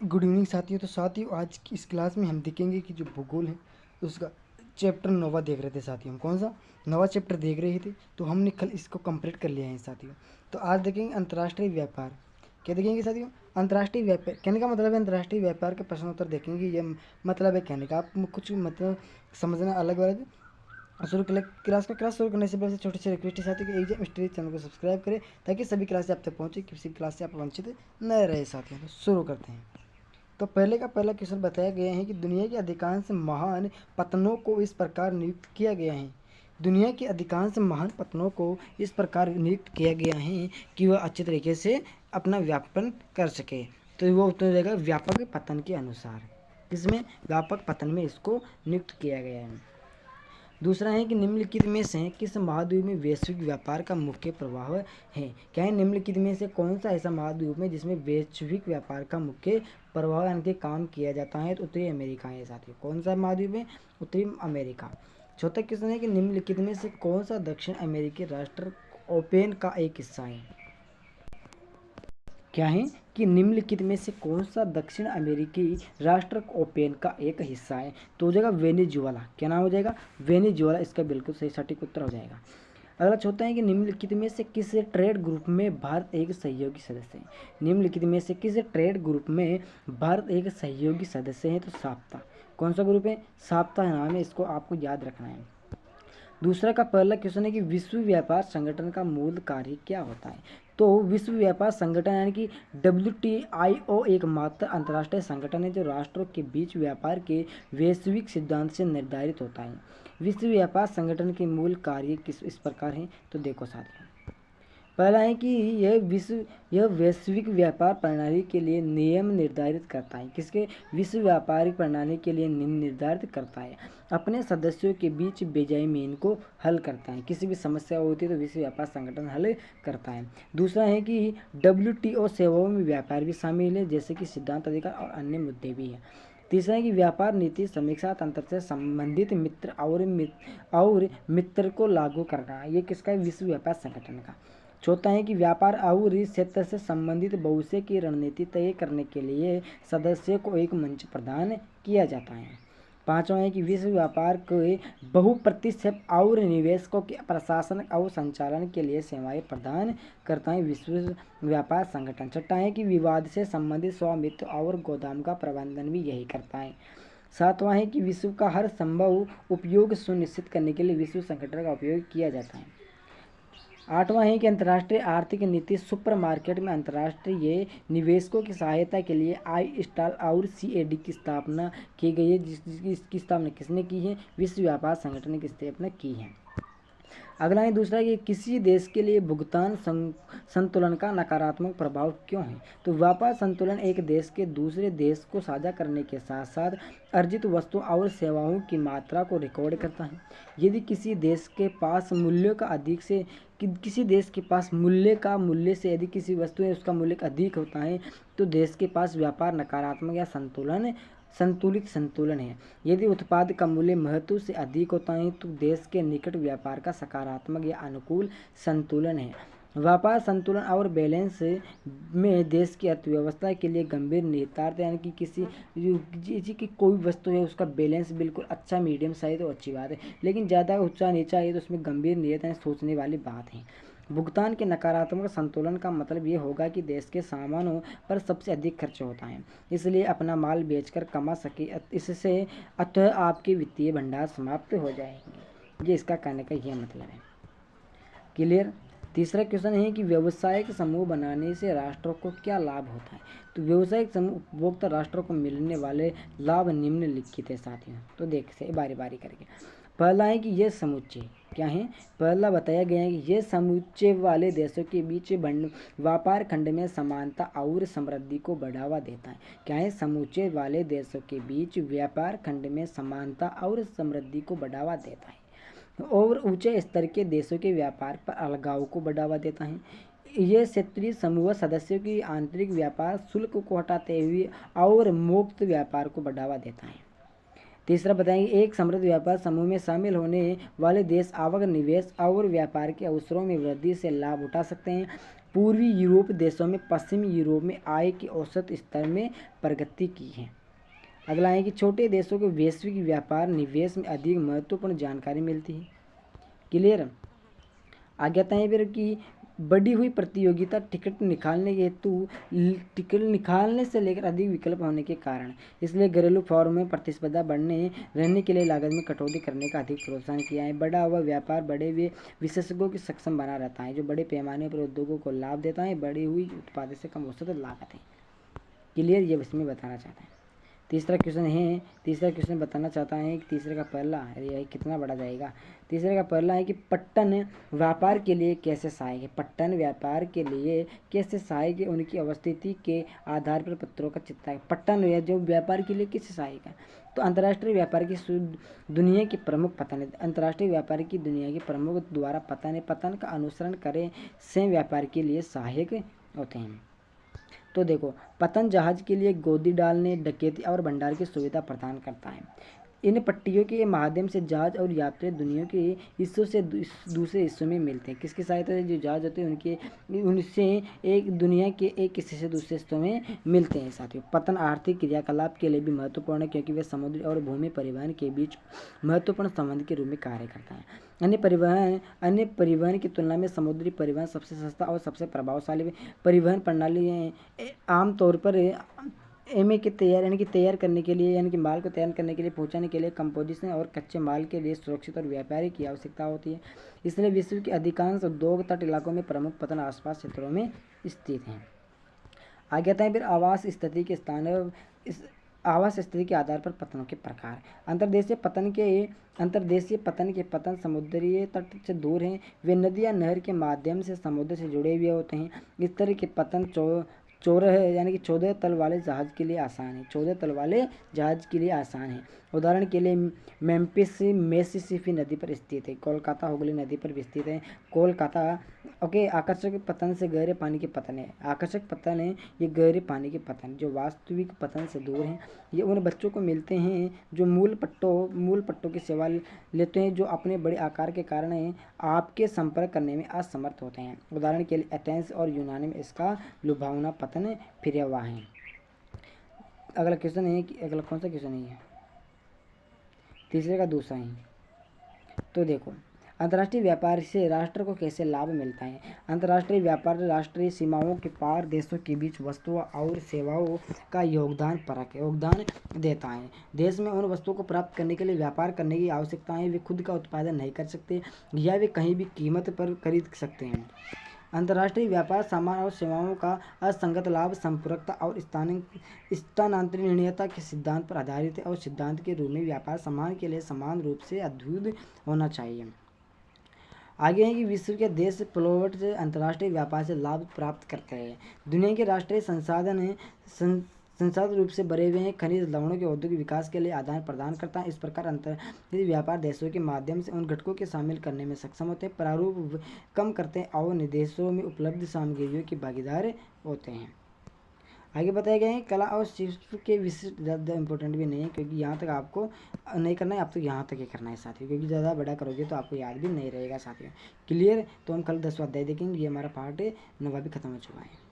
Good evening साथियों। तो साथियों आज की इस क्लास में हम देखेंगे कि जो भूगोल है उसका चैप्टर नोवा देख रहे थे साथियों। हम कौन सा नवा चैप्टर देख रहे थे, तो हमने कल इसको कंप्लीट कर लिया है साथियों। तो आज देखेंगे अंतर्राष्ट्रीय व्यापार। क्या देखेंगे साथियों? अंतर्राष्ट्रीय व्यापार कहने का मतलब है अंतर्राष्ट्रीय व्यापार के प्रश्न उत्तर देखेंगे। ये मतलब है कहने का, आप कुछ मतलब समझना अलग अलग। क्लास शुरू करने से पहले छोटे से रिक्वेस्ट है साथियों कि एग्जाम स्टडी चैनल को सब्सक्राइब करें ताकि सभी क्लासें आप तक पहुँचे, किसी क्लास से आप वंचित न रहे साथियों। तो शुरू करते हैं। तो पहले का पहला क्वेश्चन बताया गया है कि दुनिया के अधिकांश महान पत्तनों को इस प्रकार नियुक्त किया गया है। दुनिया के अधिकांश महान पत्तनों को इस प्रकार नियुक्त किया गया है कि वह अच्छे तरीके से अपना व्यापन कर सके। तो वो उत्तर रहेगा व्यापक पतन के अनुसार। इसमें व्यापक पतन में इसको नियुक्त किया गया है। दूसरा है कि निम्नलिखित में से किस महाद्वीप में वैश्विक व्यापार का मुख्य प्रभाव है। क्या है? निम्नलिखित में से कौन सा ऐसा महाद्वीप है जिसमें वैश्विक व्यापार का मुख्य प्रभाव यानी कि काम किया जाता है? तो उत्तरी अमेरिका है साथियों। कौन सा महाद्वीप है? उत्तरी अमेरिका। चौथा क्वेश्चन है कि निम्नलिखित में से कौन सा दक्षिण अमेरिकी राष्ट्र ओपेन का एक हिस्सा है? क्या है कि निम्नलिखित में से कौन सा दक्षिण अमेरिकी राष्ट्र ओपेन का एक हिस्सा है? तो हो जाएगा वेनेजुएला। क्या नाम हो जाएगा? वेनेजुएला इसका बिल्कुल सही सटीक उत्तर हो जाएगा। अगला चौथा है कि निम्नलिखित में से किस ट्रेड ग्रुप में भारत एक सहयोगी सदस्य है? निम्नलिखित में से किस ट्रेड ग्रुप में भारत एक सहयोगी सदस्य है? तो साप्ता। कौन सा ग्रुप है? साप्ता नाम है, इसको आपको याद रखना है। दूसरा का पहला क्वेश्चन है कि विश्व व्यापार संगठन का मूल कार्य क्या होता है? तो विश्व व्यापार संगठन यानी कि WTO एकमात्र अंतर्राष्ट्रीय संगठन है जो राष्ट्रों के बीच व्यापार के वैश्विक सिद्धांत से निर्धारित होता है। विश्व व्यापार संगठन के मूल कार्य किस इस प्रकार हैं, तो देखो साथियों। पहला है कि यह वैश्विक व्यापार प्रणाली के लिए नियम निर्धारित करता है। किसके? विश्व व्यापारिक प्रणाली के लिए नियम निर्धारित करता है। अपने सदस्यों के बीच बेजायमीन को हल करता है। किसी भी समस्या होती है तो विश्व व्यापार संगठन हल करता है। दूसरा है कि WTO सेवाओं में व्यापार भी शामिल है, जैसे कि सिद्धांत अधिकार और अन्य मुद्दे भी हैं। तीसरा है कि व्यापार नीति समीक्षा तंत्र से संबंधित और मित्र को लागू करना। ये किसका है? विश्व व्यापार संगठन का। चौथा है कि व्यापार और इस क्षेत्र से संबंधित भविष्य की रणनीति तय करने के लिए सदस्य को एक मंच प्रदान किया जाता है। पांचवा है कि विश्व व्यापार के बहुप्रतिशत और निवेशकों के प्रशासन और संचालन के लिए सेवाएं प्रदान करता है विश्व व्यापार संगठन। छठा है कि विवाद से संबंधित स्वामित्व और गोदाम का प्रबंधन भी यही करता है। सातवां है कि विश्व का हर संभव उपयोग सुनिश्चित करने के लिए विश्व संगठन का उपयोग किया जाता है। आठवां है कि अंतर्राष्ट्रीय आर्थिक नीति सुपर मार्केट में अंतर्राष्ट्रीय निवेशकों की सहायता के लिए ISTAL और CAD की स्थापना की गई है। जिसकी स्थापना किसने की है? विश्व व्यापार संगठन की स्थापना की है। अगला है दूसरा कि किसी देश के लिए भुगतान संतुलन का नकारात्मक प्रभाव क्यों है? तो व्यापार संतुलन एक देश के दूसरे देश को साझा करने के साथ साथ अर्जित वस्तुओं और सेवाओं की मात्रा को रिकॉर्ड करता है। यदि किसी देश के पास मूल्य का अधिक से किसी देश के पास मूल्य से यदि किसी वस्तु है उसका मूल्य अधिक होता है तो देश के पास व्यापार नकारात्मक या संतुलन है। यदि उत्पाद का मूल्य महत्व से अधिक होता है तो देश के निकट व्यापार का सकारात्मक या अनुकूल संतुलन है। व्यापार संतुलन और बैलेंस में देश की अर्थव्यवस्था के लिए गंभीर निहितार्थ यानी कि किसी की कोई वस्तु है उसका बैलेंस बिल्कुल अच्छा मीडियम साइज तो अच्छी बात है, लेकिन ज़्यादा ऊंचा नीचा है तो उसमें गंभीर नियत है, सोचने वाली बात है। भुगतान के नकारात्मक संतुलन का मतलब ये होगा कि देश के सामानों पर सबसे अधिक खर्च होता है, इसलिए अपना माल बेचकर कमा सके, इससे अतः आपके वित्तीय भंडार समाप्त हो जाएंगे। ये इसका कहने का यह मतलब है। क्लियर? तीसरा क्वेश्चन है कि व्यावसायिक समूह बनाने से राष्ट्रों को क्या लाभ होता है? तो व्यावसायिक समूह उपभोक्ता राष्ट्रों को मिलने वाले लाभ निम्नलिखित है साथियों। तो देख से बारी बारी करके। पहला है कि ये समुच्चय क्या है? पहला बताया गया है कि ये समुच्चय वाले देशों के बीच व्यापार खंड में समानता और समृद्धि को बढ़ावा देता है। क्या है? समुच्चय वाले देशों के बीच व्यापार खंड में समानता और समृद्धि को बढ़ावा देता है और ऊंचे स्तर के देशों के व्यापार पर अलगाव को बढ़ावा देता है। यह क्षेत्रीय समूह सदस्यों की आंतरिक व्यापार शुल्क को हटाते हुए और मुक्त व्यापार को बढ़ावा देता है। तीसरा बताएंगे एक समृद्ध व्यापार समूह में शामिल होने वाले देश आवक, निवेश और व्यापार के अवसरों में वृद्धि से लाभ उठा सकते हैं। पूर्वी यूरोप देशों में पश्चिमी यूरोप में आय के औसत स्तर में प्रगति की है। अगला है कि छोटे देशों को वैश्विक व्यापार निवेश में अधिक महत्वपूर्ण जानकारी मिलती है। क्लियर। आगे आता है फिर कि बढ़ी हुई प्रतियोगिता टिकट निकालने हेतु टिकट निकालने से लेकर अधिक विकल्प होने के कारण, इसलिए घरेलू फर्म में प्रतिस्पर्धा बढ़ने रहने के लिए लागत में कटौती करने का अधिक प्रोत्साहन किया है। बढ़ा हुआ व्यापार बड़े हुए विशेषज्ञों की सक्षम बना रहता है, जो बड़े पैमाने पर उद्योगों को लाभ देता है। बढ़ी हुई उत्पादन से कम औसत लागत है। क्लियर, ये इसमें बताना चाहता है। तीसरा क्वेश्चन बताना चाहता है कि तीसरे का पहला, अरे कितना बड़ा जाएगा। तीसरे का पहला है कि पट्टन व्यापार के लिए कैसे सहायक है। पट्टन व्यापार के लिए कैसे सहायक है, उनकी अवस्थिति के आधार पर पत्रों का चित्ता है। पट्टन जो व्यापार के लिए कैसे सहायक है, तो अंतर्राष्ट्रीय व्यापार की दुनिया की प्रमुख पतन है। अंतर्राष्ट्रीय व्यापार की दुनिया के प्रमुख द्वारा पतन का अनुसरण करें से व्यापार के लिए सहायक होते हैं। तो देखो, पतन जहाज के लिए गोदी डालने, डकैती और भंडार की सुविधा प्रदान करता है। इन पट्टियों के माध्यम से जहाज और यात्री दुनिया के हिस्सों से दूसरे हिस्सों में मिलते हैं। किसकी सहायता से, जो जहाज होते हैं उनसे एक दुनिया के एक हिस्से से दूसरे हिस्सों में मिलते हैं। साथियों, पतन आर्थिक क्रियाकलाप के लिए भी महत्वपूर्ण है, क्योंकि वे समुद्री और भूमि परिवहन के बीच महत्वपूर्ण संबंध के रूप में कार्य करता है। अन्य परिवहन की तुलना में समुद्री परिवहन सबसे सस्ता और सबसे प्रभावशाली परिवहन प्रणाली है। आमतौर पर एमए के तैयार करने के लिए, यानी कि माल को तैयार करने के लिए, पहुंचाने के लिए, कंपोजिशन और कच्चे माल के लिए सुरक्षित और व्यापारी की आवश्यकता होती है। इसलिए विश्व के अधिकांश उद्योग तट इलाकों में प्रमुख पतन आसपास क्षेत्रों में स्थित हैं। आगे आता है फिर आवास स्थिति के आधार पर पतनों के प्रकार। अंतर्देशीय पतन के पतन समुद्री तट से दूर हैं। वे नदी या नहर के माध्यम से समुद्र से जुड़े हुए होते हैं। इस तरह के पतन चौरह है, यानी कि 14 तल वाले जहाज के लिए आसान है। 14 तल वाले जहाज के लिए आसान है। उदाहरण के लिए मेम्फिस मिसिसिपी नदी पर स्थित है। कोलकाता हुगली नदी पर भी स्थित है। कोलकाता आकर्षक पतन से गहरे पानी के पतन है। आकर्षक पतन है ये गहरे पानी के पतन, जो वास्तविक पतन से दूर हैं। ये उन बच्चों को मिलते हैं जो मूल पट्टों की सेवा लेते हैं, जो अपने बड़े आकार के कारण आपके संपर्क करने में असमर्थ होते हैं। उदाहरण के लिए एथेंस और यूनानी में इसका लुभावना पतन फिर हुआ है। अगला क्वेश्चन है कि अगला कौन सा क्वेश्चन है, तीसरे का दूसरा ही। तो देखो, अंतर्राष्ट्रीय व्यापार से राष्ट्र को कैसे लाभ मिलता है। अंतर्राष्ट्रीय व्यापार राष्ट्रीय सीमाओं के पार देशों के बीच वस्तुओं और सेवाओं का योगदान देता है। देश में उन वस्तुओं को प्राप्त करने के लिए व्यापार करने की आवश्यकता है। वे खुद का उत्पादन नहीं कर सकते या वे कहीं भी कीमत पर खरीद सकते हैं। अंतर्राष्ट्रीय व्यापार सामान और सेवाओं का असंगत लाभ, संपूरकता और स्थानांतरणीयता के सिद्धांत पर आधारित है, और सिद्धांत के रूप में व्यापार समान के लिए समान रूप से अद्वितीय होना चाहिए। आगे है कि विश्व के देश प्लोट से अंतर्राष्ट्रीय व्यापार से लाभ प्राप्त करते हैं। दुनिया के राष्ट्रीय संसाधन रूप से भरे हुए हैं। खनिज लवणों के औद्योगिक विकास के लिए आदान प्रदान करता है। इस प्रकार अंतर्राष्ट्रीय व्यापार देशों के माध्यम से उन घटकों के शामिल करने में सक्षम होते हैं, प्रारूप कम करते हैं और निदेशों में उपलब्ध सामग्रियों के भागीदार होते हैं। आगे बताया गया है कला और शिल्प के विषय ज़्यादा इंपॉर्टेंट भी नहीं है, क्योंकि यहाँ तक आपको नहीं करना है, आपको यहाँ तक ही करना है साथियों, क्योंकि ज़्यादा बड़ा करोगे तो आपको याद भी नहीं रहेगा साथियों। क्लियर। तो हम कल 10वां अध्याय देखेंगे। ये हमारा पार्ट 9वां भी खत्म हो चुका है।